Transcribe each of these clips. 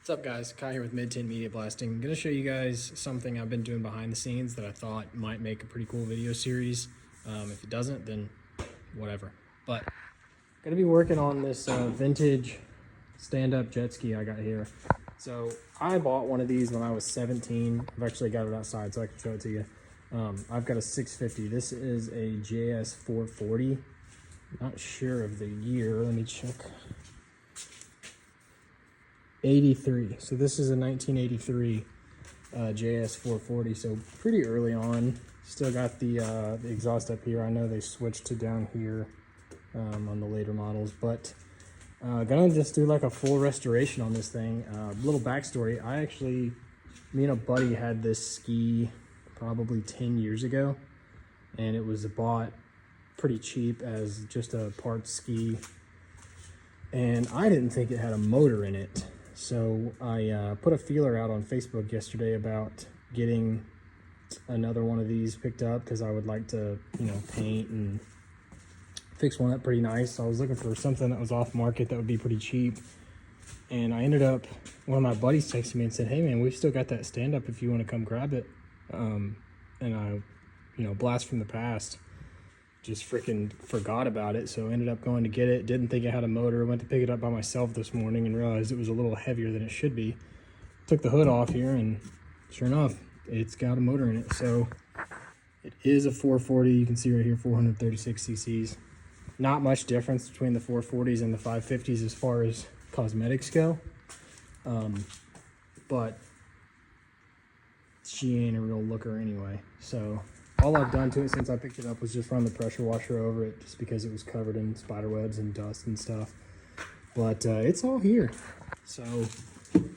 What's up guys, Kai here with Mid-Tenn Media Blasting. I'm going to show you guys something I've been doing behind the scenes that I thought might make a pretty cool video series. If it doesn't, then whatever. But I'm going to be working on this vintage stand-up jet ski I got here. So I bought one of these when I was 17. I've actually got it outside so I can show it to you. I've got a 650. This is a JS 440. Not sure of the year. Let me check. 83. So this is a 1983 JS 440. So pretty early on. Still got the exhaust up here. I know they switched to down here on the later models, but gonna just do like a full restoration on this thing. Little backstory: me and a buddy had this ski probably 10 years ago, and it was bought pretty cheap as just a parts ski, and I didn't think it had a motor in it. So I put a feeler out on Facebook yesterday about getting another one of these picked up because I would like to, paint and fix one up pretty nice. So I was looking for something that was off market that would be pretty cheap. And I ended up, one of my buddies texted me and said, "Hey man, we've still got that stand up if you want to come grab it." And I, blast from the past. Just freaking forgot about it, so ended up going to get it. Didn't think it had a motor. Went to pick it up by myself this morning and realized it was a little heavier than it should be. Took the hood off here, and sure enough, it's got a motor in it. So it is a 440. You can see right here, 436 cc's. Not much difference between the 440s and the 550s as far as cosmetics go, but she ain't a real looker anyway. So all I've done to it since I picked it up was just run the pressure washer over it, just because it was covered in spider webs and dust and stuff. But it's all here. So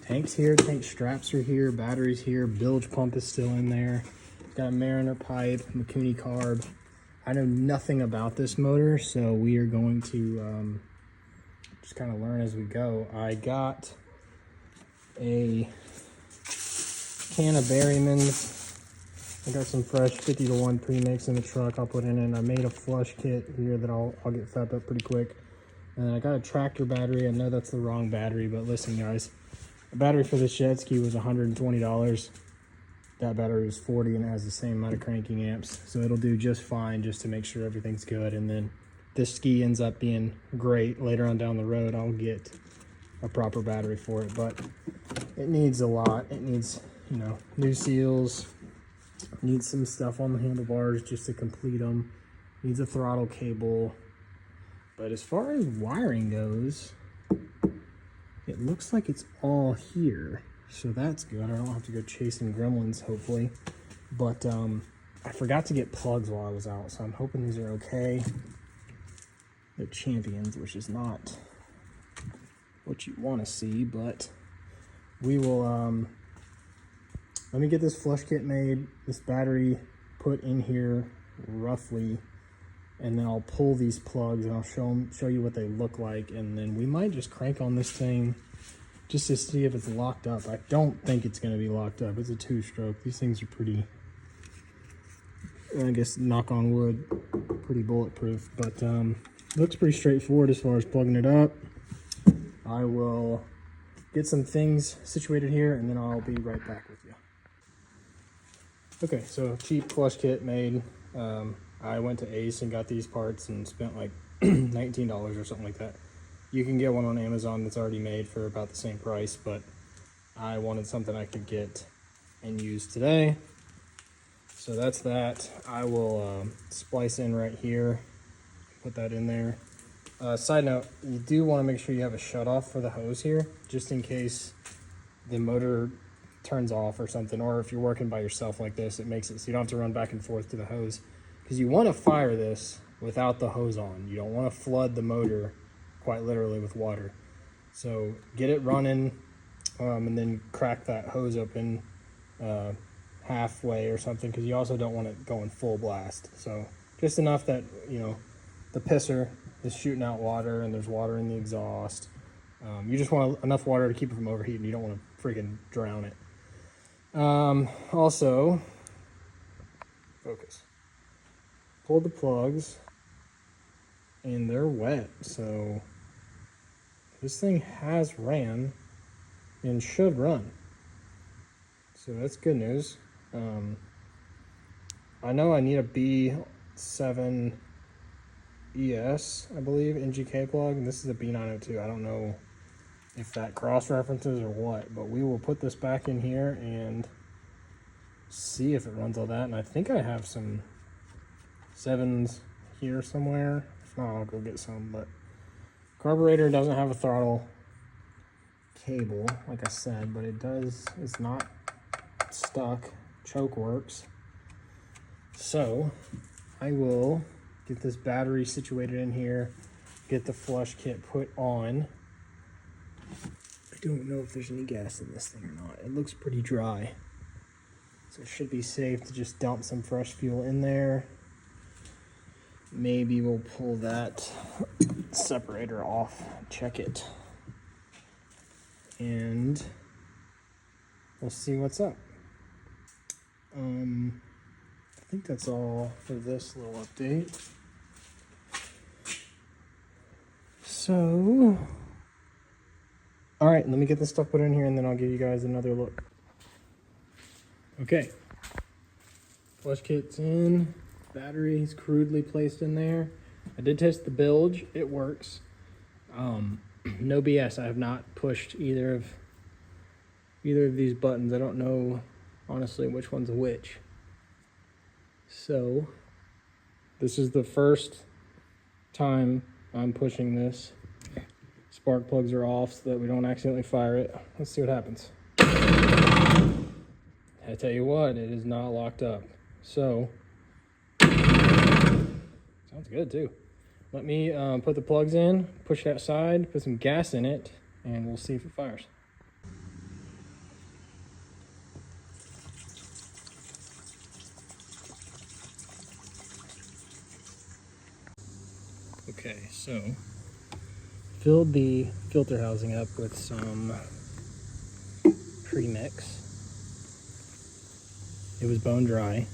tank's here, tank straps are here, batteries here, bilge pump is still in there. Got a Mariner pipe, Mikuni carb. I know nothing about this motor, so we are going to just kind of learn as we go. I got a can of Berryman's. I got some fresh 50-to-1 premix in the truck I'll put in it. I made a flush kit here that I'll get fapped up pretty quick. And I got a tractor battery. I know that's the wrong battery, but listen guys, the battery for this jet ski was $120. That battery was $40 and it has the same amount of cranking amps. So it'll do just fine just to make sure everything's good. And then this ski ends up being great later on down the road. I'll get a proper battery for it, but it needs a lot. It needs, new seals. Needs some stuff on the handlebars just to complete them. Needs a throttle cable. But as far as wiring goes, it looks like it's all here. So that's good. I don't have to go chasing gremlins, hopefully. But I forgot to get plugs while I was out, so I'm hoping these are okay. They're Champions, which is not what you want to see, but we will let me get this flush kit made, this battery put in here roughly, and then I'll pull these plugs and I'll show you what they look like, and then we might just crank on this thing just to see if it's locked up. I don't think it's going to be locked up. It's a 2-stroke. These things are pretty, I guess, knock on wood, pretty bulletproof, but looks pretty straightforward as far as plugging it up. I will get some things situated here and then I'll be right back with you. Okay, so cheap flush kit made. I went to Ace and got these parts and spent like $19 or something like that. You can get one on Amazon that's already made for about the same price, but I wanted something I could get and use today. So that's that. I will splice in right here, put that in there. Side note, you do want to make sure you have a shutoff for the hose here, just in case the motor turns off or something, or if you're working by yourself like this, it makes it so you don't have to run back and forth to the hose, because you want to fire this without the hose on. You don't want to flood the motor quite literally with water. So get it running, and then crack that hose open halfway or something, because you also don't want it going full blast. So just enough that the pisser is shooting out water and there's water in the exhaust. You just want enough water to keep it from overheating. You don't want to freaking drown it. Also, focus. Pulled the plugs and they're wet, so this thing has ran and should run. So that's good news. I know I need a B7 ES, I believe, NGK plug, and this is a B902. I don't know if that cross references or what, but we will put this back in here and see if it runs all that. And I think I have some 7s here somewhere. If not, I'll go get some. But carburetor doesn't have a throttle cable, like I said, but it does, it's not stuck. Choke works. So I will get this battery situated in here, get the flush kit put on. I don't know if there's any gas in this thing or not. It looks pretty dry. So it should be safe to just dump some fresh fuel in there. Maybe we'll pull that separator off, check it, and we'll see what's up. I think that's all for this little update. So, all right, let me get this stuff put in here and then I'll give you guys another look. Okay, flush kit's in, battery's crudely placed in there. I did test the bilge, it works. No BS, I have not pushed either of these buttons. I don't know honestly which one's which. So this is the first time I'm pushing this. Spark plugs are off so that we don't accidentally fire it. Let's see what happens. I tell you what, it is not locked up. So sounds good too. Let me put the plugs in, push it outside, put some gas in it, and we'll see if it fires. Okay, so filled the filter housing up with some premix. It was bone dry.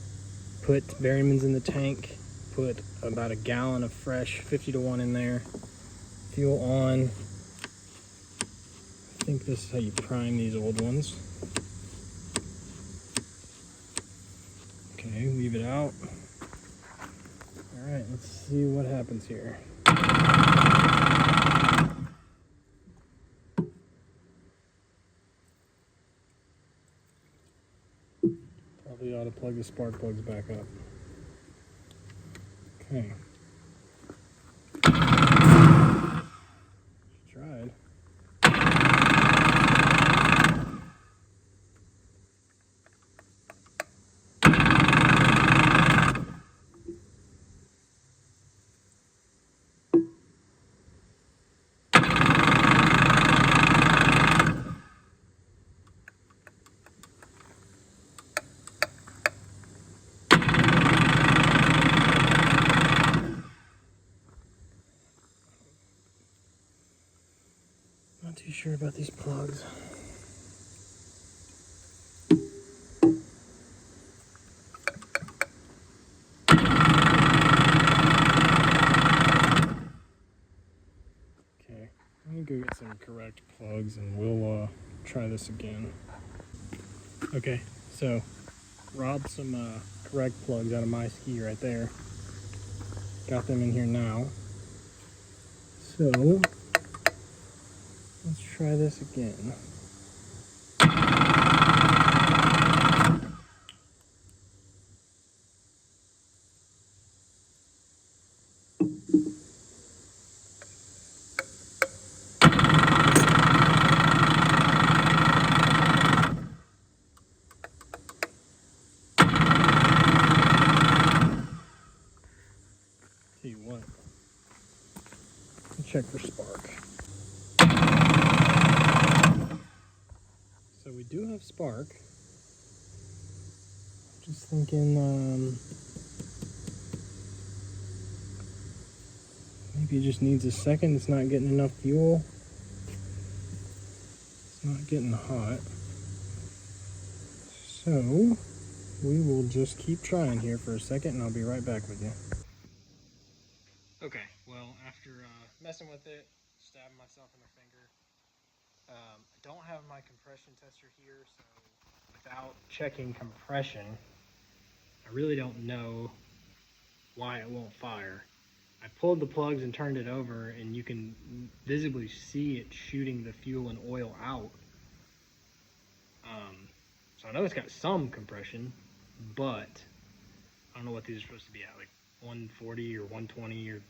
Put Berryman's in the tank, put about a gallon of fresh 50-to-1 in there. Fuel on. I think this is how you prime these old ones. Okay, leave it out. All right, let's see what happens here. Probably ought to plug the spark plugs back up. Okay. Tried. Not too sure about these plugs. Okay, let me go get some correct plugs and we'll try this again. Okay, so robbed some correct plugs out of my ski right there. Got them in here now. So let's try this again. Tell you what, let's check for spark. So we do have spark. Just thinking maybe it just needs a second. It's not getting enough fuel. It's not getting hot. So we will just keep trying here for a second and I'll be right back with you. Okay, well, after messing with it, stabbing myself in the finger, I don't have my compression tester here, so without checking compression, I really don't know why it won't fire. I pulled the plugs and turned it over, and you can visibly see it shooting the fuel and oil out. So I know it's got some compression, but I don't know what these are supposed to be at, like 140 or 120 or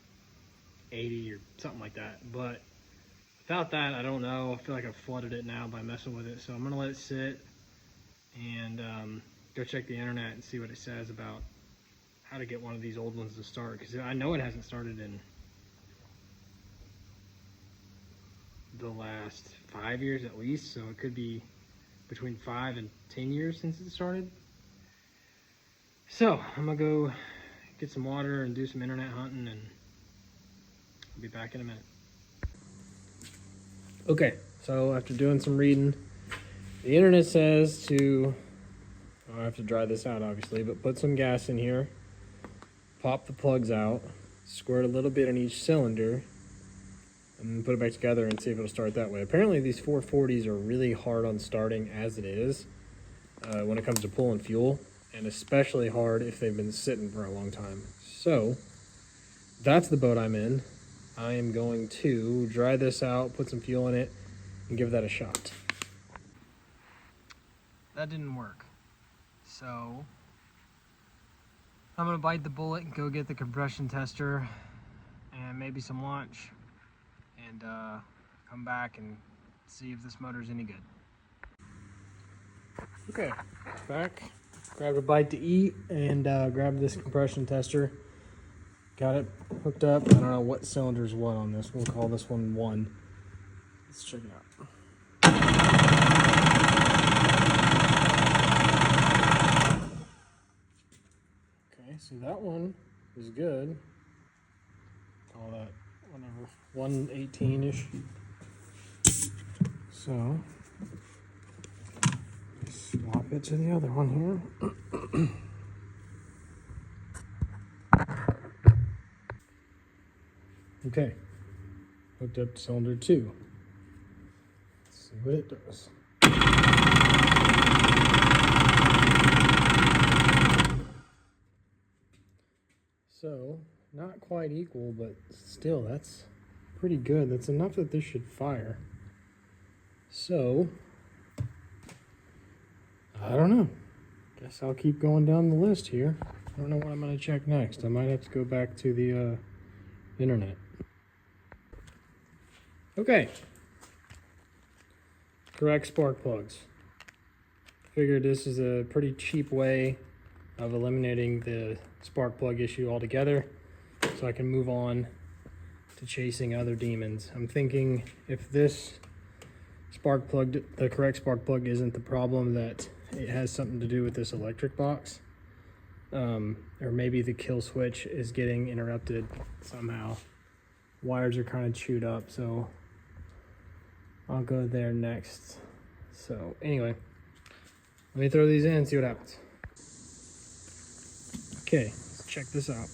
80 or something like that. But without that, I don't know. I feel like I've flooded it now by messing with it. So I'm going to let it sit and go check the internet and see what it says about how to get one of these old ones to start. Because I know it hasn't started in the last 5 years at least. So it could be between 5 and 10 years since it started. So I'm going to go get some water and do some internet hunting, and I'll be back in a minute. Okay, so after doing some reading, the internet says to, I have to dry this out obviously, but put some gas in here, pop the plugs out, squirt a little bit in each cylinder, and then put it back together and see if it'll start that way. Apparently these 440s are really hard on starting as it is when it comes to pulling fuel, and especially hard if they've been sitting for a long time. So that's the boat I'm in. I am going to dry this out, put some fuel in it, and give that a shot. That didn't work. So I'm gonna bite the bullet and go get the compression tester and maybe some lunch, and come back and see if this motor's any good. Okay, back. Grabbed a bite to eat and grabbed this compression tester. Got it hooked up. I don't know what cylinder's what on this. We'll call this one 1. Let's check it out. Okay, so that one is good. Call that whatever, 118-ish. So swap it to the other one here. Okay, hooked up to cylinder 2. Let's see what it does. So, not quite equal, but still, that's pretty good. That's enough that this should fire. So, I don't know. Guess I'll keep going down the list here. I don't know what I'm going to check next. I might have to go back to the internet. Okay. Correct spark plugs. Figured this is a pretty cheap way of eliminating the spark plug issue altogether, so I can move on to chasing other demons. I'm thinking if this spark plug, the correct spark plug, isn't the problem, that it has something to do with this electric box, or maybe the kill switch is getting interrupted somehow. Wires are kind of chewed up, so I'll go there next. So anyway, let me throw these in and see what happens. Okay, let's check this out.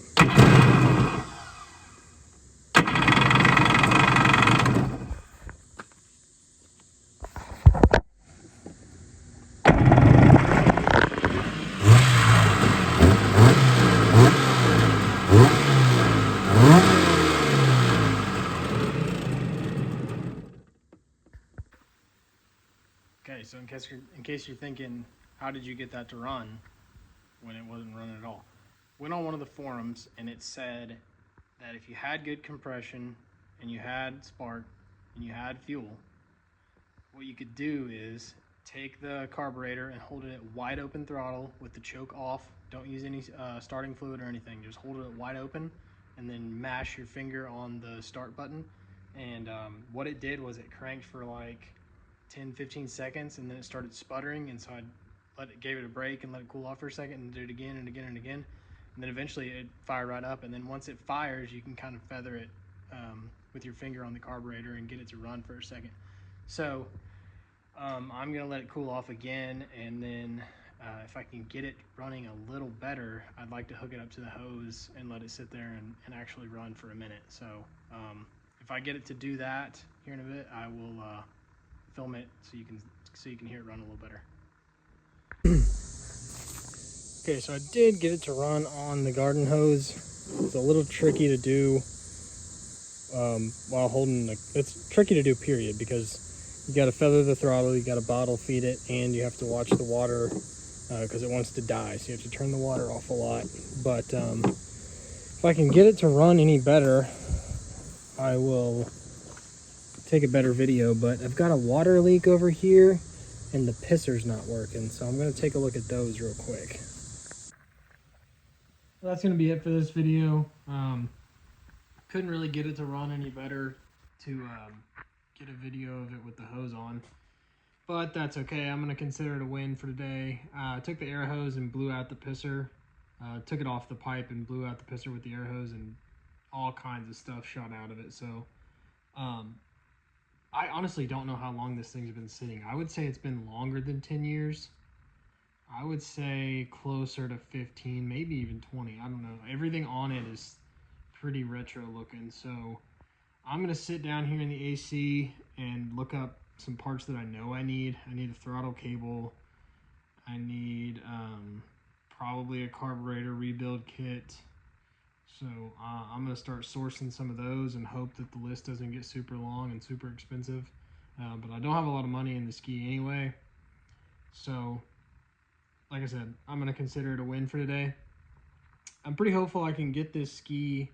Okay, so in case you're thinking, how did you get that to run when it wasn't running at all? Went on one of the forums and it said that if you had good compression and you had spark and you had fuel, what you could do is take the carburetor and hold it at wide open throttle with the choke off. Don't use any starting fluid or anything. Just hold it at wide open and then mash your finger on the start button. And what it did was it cranked for like 10-15 seconds, and then it started sputtering, and so I gave it a break and let it cool off for a second, and did it again and again and again, and then eventually it fired right up. And then once it fires, you can kind of feather it with your finger on the carburetor and get it to run for a second. So I'm gonna let it cool off again, and then if I can get it running a little better, I'd like to hook it up to the hose and let it sit there and actually run for a minute. So if I get it to do that here in a bit, I will film it so you can hear it run a little better. Okay, so I did get it to run on the garden hose. It's a little tricky to do while holding it's tricky to do period, because you got to feather the throttle, you got to bottle feed it, and you have to watch the water because it wants to die, so you have to turn the water off a lot. But if I can get it to run any better, I will take a better video. But I've got a water leak over here and the pisser's not working, so I'm going to take a look at those real quick. Well, that's going to be it for this video. Couldn't really get it to run any better to get a video of it with the hose on, but that's okay. I'm going to consider it a win for today. I took the air hose and blew out the pisser, took it off the pipe and blew out the pisser with the air hose, and all kinds of stuff shot out of it. So I honestly don't know how long this thing's been sitting. I would say it's been longer than 10 years. I would say closer to 15, maybe even 20. I don't know. Everything on it is pretty retro looking. So I'm going to sit down here in the AC and look up some parts that I know I need. I need a throttle cable. I need probably a carburetor rebuild kit. So I'm going to start sourcing some of those and hope that the list doesn't get super long and super expensive. But I don't have a lot of money in the ski anyway. So, like I said, I'm going to consider it a win for today. I'm pretty hopeful I can get this ski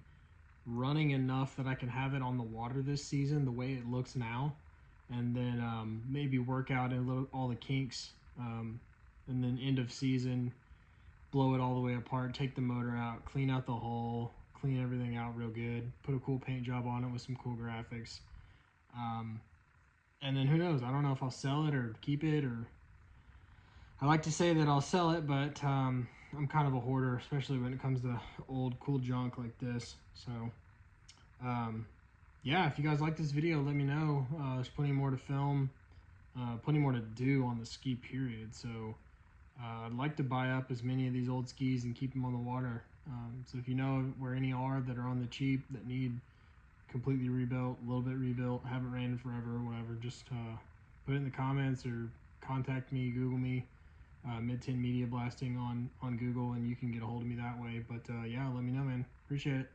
running enough that I can have it on the water this season the way it looks now. And then maybe work out all the kinks. And then end of season, blow it all the way apart, take the motor out, clean out the hull, clean everything out real good, put a cool paint job on it with some cool graphics. And then who knows, I don't know if I'll sell it or keep it, or I like to say that I'll sell it, but I'm kind of a hoarder, especially when it comes to old cool junk like this. So yeah, if you guys like this video, let me know. There's plenty more to film, plenty more to do on the ski period. So I'd like to buy up as many of these old skis and keep them on the water. So if you know where any are that are on the cheap that need completely rebuilt, a little bit rebuilt, haven't ran in forever or whatever, just put it in the comments or contact me, Google me, Mid-Tenn Media Blasting on Google, and you can get a hold of me that way. But yeah, let me know, man. Appreciate it.